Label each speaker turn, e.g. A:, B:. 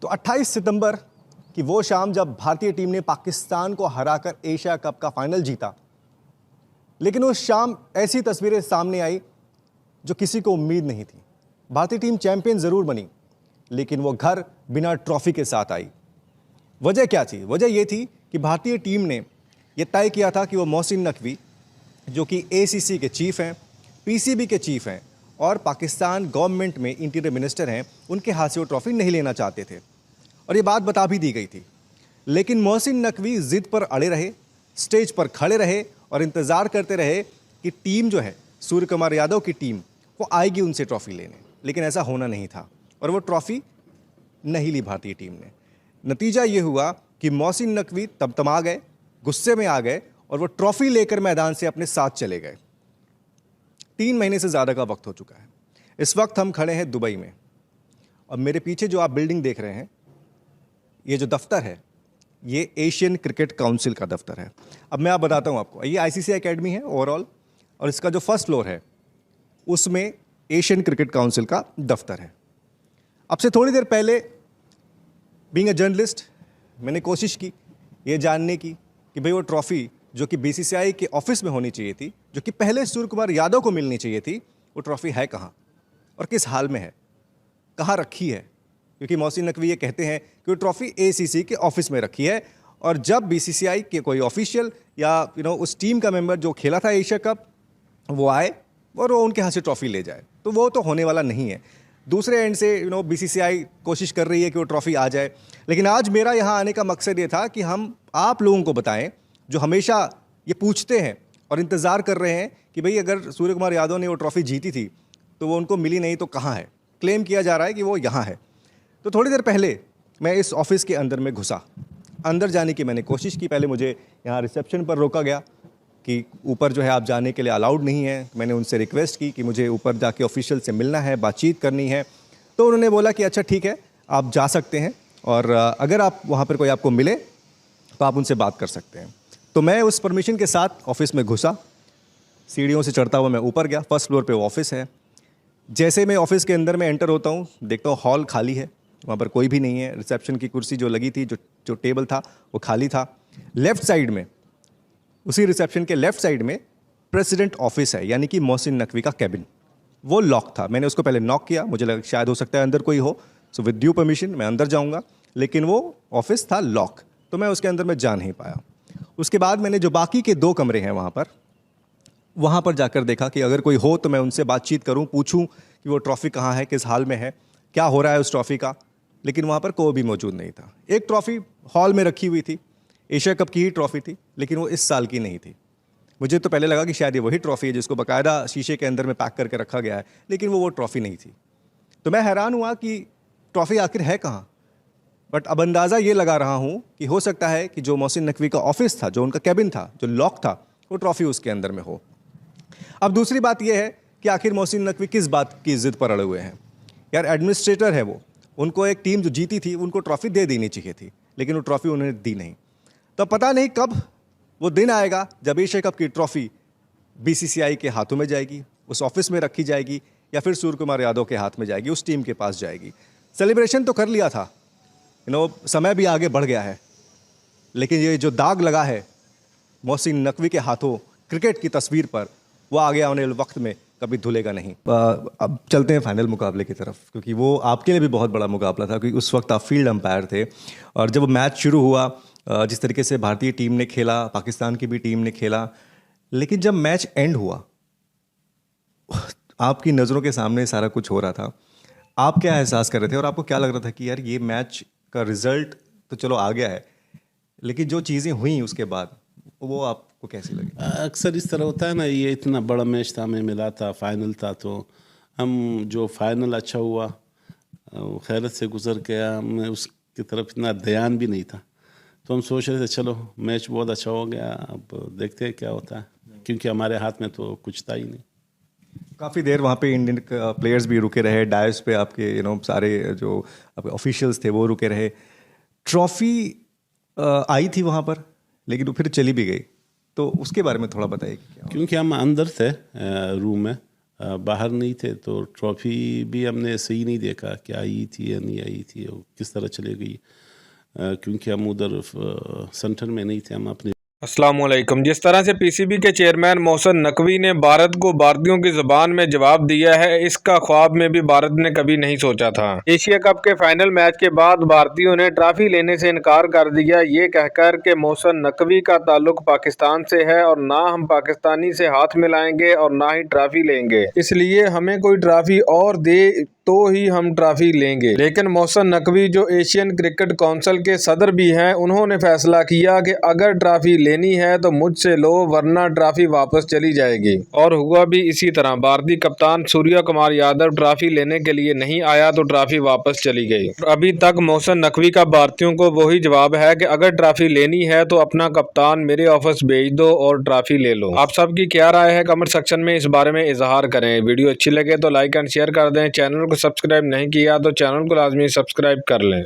A: तो 28 सितंबर की वो शाम जब भारतीय टीम ने पाकिस्तान को हराकर एशिया कप का फाइनल जीता, लेकिन उस शाम ऐसी तस्वीरें सामने आई जो किसी को उम्मीद नहीं थी। भारतीय टीम चैंपियन जरूर बनी, लेकिन वो घर बिना ट्रॉफी के साथ आई। वजह क्या थी? वजह यह थी कि भारतीय टीम ने यह तय किया था कि वो मोहसिन नकवी, जो कि एसीसी के चीफ हैं, पीसीबी के चीफ हैं और पाकिस्तान गवर्नमेंट में इंटीरियर मिनिस्टर हैं, उनके हाथ से वो ट्रॉफी नहीं लेना चाहते थे और ये बात बता भी दी गई थी। लेकिन मोहसिन नकवी जिद पर अड़े रहे, स्टेज पर खड़े रहे और इंतज़ार करते रहे कि टीम जो है, सूर्य कुमार यादव की टीम, वो आएगी उनसे ट्रॉफी लेने। लेकिन ऐसा होना नहीं था और वो ट्रॉफी नहीं ली भारतीय टीम ने। नतीजा ये हुआ कि मोहसिन नकवी तमतमा गए, गुस्से में आ गए और वो ट्रॉफी लेकर मैदान से अपने साथ चले गए। 3 महीने से ज़्यादा का वक्त हो चुका है। इस वक्त हम खड़े हैं दुबई में और मेरे पीछे जो आप बिल्डिंग देख रहे हैं, ये जो दफ्तर है, ये एशियन क्रिकेट काउंसिल का दफ्तर है। अब मैं बताता हूँ आपको, ये आईसीसी एकेडमी है ओवरऑल और इसका जो फर्स्ट फ्लोर है उसमें एशियन क्रिकेट काउंसिल का दफ्तर है। अब से थोड़ी देर पहले बीइंग अ जर्नलिस्ट मैंने कोशिश की ये जानने की कि भाई वो ट्रॉफ़ी जो कि बीसीसीआई के ऑफिस में होनी चाहिए थी, जो कि पहले सूर्य कुमार यादव को मिलनी चाहिए थी, वो ट्रॉफ़ी है कहाँ और किस हाल में है, कहाँ रखी है? क्योंकि मोहसिन नकवी ये कहते हैं कि वो ट्रॉफ़ी एसीसी के ऑफिस में रखी है और जब बीसीसीआई के कोई ऑफिशियल या उस टीम का मेंबर जो खेला था एशिया कप, वो आए और वो उनके हाथ से ट्रॉफ़ी ले जाए, तो वो तो होने वाला नहीं है। दूसरे एंड से बीसीसीआई कोशिश कर रही है कि वो ट्रॉफ़ी आ जाए। लेकिन आज मेरा यहाँ आने का मकसद ये था कि हम आप लोगों को बताएं जो हमेशा ये पूछते हैं और इंतज़ार कर रहे हैं कि भाई अगर सूर्य कुमार यादव ने वो ट्रॉफ़ी जीती थी तो वो उनको मिली नहीं तो कहाँ है? क्लेम किया जा रहा है कि वो यहाँ है। तो थोड़ी देर पहले मैं इस ऑफिस के अंदर में घुसा। अंदर जाने की मैंने कोशिश की। पहले मुझे यहाँ रिसेप्शन पर रोका गया कि ऊपर जो है आप जाने के लिए अलाउड नहीं है। मैंने उनसे रिक्वेस्ट की कि मुझे ऊपर जाके ऑफिशियल से मिलना है, बातचीत करनी है। तो उन्होंने बोला कि अच्छा ठीक है, आप जा सकते हैं और अगर आप वहाँ पर कोई आपको मिले तो आप उनसे बात कर सकते हैं। तो मैं उस परमिशन के साथ ऑफिस में घुसा। सीढ़ियों से चढ़ता हुआ मैं ऊपर गया। फर्स्ट फ्लोर पे ऑफिस है। जैसे मैं ऑफिस के अंदर में एंटर होता हूँ, देखता हूँ हॉल खाली है, वहाँ पर कोई भी नहीं है। रिसेप्शन की कुर्सी जो लगी थी, जो टेबल था, वो खाली था। लेफ़्ट साइड में, उसी रिसेप्शन के लेफ़्ट साइड में प्रेसिडेंट ऑफिस है, यानी कि मोहसिन नकवी का कैबिन। वो लॉक था। मैंने उसको पहले नॉक किया, मुझे लगा शायद हो सकता है अंदर कोई हो, सो विद ड्यू परमिशन मैं अंदर जाऊँगा, लेकिन वो ऑफिस था लॉक, तो मैं उसके अंदर में जा नहीं पाया। उसके बाद मैंने जो बाकी के 2 कमरे हैं वहाँ पर जाकर देखा कि अगर कोई हो तो मैं उनसे बातचीत करूँ, पूछूँ कि वो ट्रॉफ़ी कहाँ है, किस हाल में है, क्या हो रहा है उस ट्रॉफ़ी का। लेकिन वहाँ पर कोई भी मौजूद नहीं था। एक ट्रॉफ़ी हॉल में रखी हुई थी, एशिया कप की ही ट्रॉफ़ी थी, लेकिन वो इस साल की नहीं थी। मुझे तो पहले लगा कि शायद ये वही ट्रॉफ़ी है जिसको बाकायदा शीशे के अंदर में पैक करके रखा गया है, लेकिन वो ट्रॉफ़ी नहीं थी। तो मैं हैरान हुआ कि ट्रॉफ़ी आखिर है कहाँ। बट अब अंदाज़ा ये लगा रहा हूँ कि हो सकता है कि जो मोहसिन नकवी का ऑफिस था, जो उनका कैबिन था, जो लॉक था, वो ट्रॉफ़ी उसके अंदर में हो। अब दूसरी बात यह है कि आखिर मोहसिन नकवी किस बात की ज़िद पर अड़े हुए हैं। यार एडमिनिस्ट्रेटर है वो, उनको एक टीम जो जीती थी उनको ट्रॉफ़ी दे देनी चाहिए थी, लेकिन वो ट्रॉफ़ी उन्होंने दी नहीं। तो पता नहीं कब वो दिन आएगा जब एशिया कप की ट्रॉफ़ी बीसीसीआई के हाथों में जाएगी, उस ऑफिस में रखी जाएगी, या फिर सूर्य कुमार यादव के हाथ में जाएगी, उस टीम के पास जाएगी। सेलिब्रेशन तो कर लिया था, समय भी आगे बढ़ गया है, लेकिन ये जो दाग लगा है मोहसिन नकवी के हाथों क्रिकेट की तस्वीर पर, वो आगे आने वाले वक्त में कभी धुलेगा नहीं। अब चलते हैं फाइनल मुकाबले की तरफ, क्योंकि वो आपके लिए भी बहुत बड़ा मुकाबला था, क्योंकि उस वक्त आप फील्ड अंपायर थे और जब मैच शुरू हुआ, जिस तरीके से भारतीय टीम ने खेला, पाकिस्तान की भी टीम ने खेला, लेकिन जब मैच एंड हुआ आपकी नज़रों के सामने सारा कुछ हो रहा था। आप क्या एहसास कर रहे थे और आपको क्या लग रहा था कि यार ये मैच का रिजल्ट तो चलो आ गया है, लेकिन जो चीज़ें हुई उसके बाद वो आपको कैसी लगी?
B: अक्सर इस तरह होता है ना, ये इतना बड़ा मैच था, हमें मिला था, फाइनल था, तो हम जो फाइनल अच्छा हुआ, खैरत से गुजर गया, हमें उसकी तरफ इतना ध्यान भी नहीं था, तो हम सोच रहे थे चलो मैच बहुत अच्छा हो गया, अब देखते हैं क्या होता है, क्योंकि हमारे हाथ में तो कुछ था ही नहीं।
A: काफ़ी देर वहाँ पे इंडियन प्लेयर्स भी रुके रहे, डायस पे आपके सारे जो आपके ऑफिशियल्स थे वो रुके रहे। ट्रॉफ़ी आई थी वहाँ पर, लेकिन वो फिर चली भी गई, तो उसके बारे में थोड़ा बताइए कि क्या?
B: क्योंकि हम अंदर थे रूम में, बाहर नहीं थे, तो ट्रॉफ़ी भी हमने सही नहीं देखा कि आई थी या नहीं आई थी और किस तरह चले गई, क्योंकि हम उधर सेंटर में नहीं थे, हम अपने।
C: अस्सलामुअलैकुम। जिस तरह से पीसीबी के चेयरमैन मोहसिन नकवी ने भारत को भारतीयों की जुबान में जवाब दिया है, इसका ख्वाब में भी भारत ने कभी नहीं सोचा था। एशिया कप के फाइनल मैच के बाद भारतीयों ने ट्रॉफी लेने से इनकार कर दिया, ये कहकर के मोहसिन नकवी का ताल्लुक पाकिस्तान से है और ना हम पाकिस्तानी से हाथ मिलाएंगे और ना ही ट्रॉफी लेंगे, इसलिए हमें कोई ट्रॉफी और दे तो ही हम ट्रॉफी लेंगे। लेकिन मोहसिन नकवी जो एशियन क्रिकेट काउंसिल के सदर भी हैं, उन्होंने फैसला किया कि अगर ट्रॉफी लेनी है तो मुझसे लो, वरना ट्रॉफी वापस चली जाएगी। और हुआ भी इसी तरह। भारतीय कप्तान सूर्य कुमार यादव ट्रॉफी लेने के लिए नहीं आया तो ट्रॉफी वापस चली गई। अभी तक मोहसिन नकवी का भारतीयों को वही जवाब है कि अगर ट्रॉफी लेनी है तो अपना कप्तान मेरे ऑफिस भेज दो और ट्रॉफी ले लो। आप सबकी क्या राय है, कमेंट सेक्शन में इस बारे में इजहार करें। वीडियो अच्छी लगे तो लाइक एंड शेयर कर दें। चैनल को सब्सक्राइब नहीं किया तो चैनल को लाजमी सब्सक्राइब कर लें।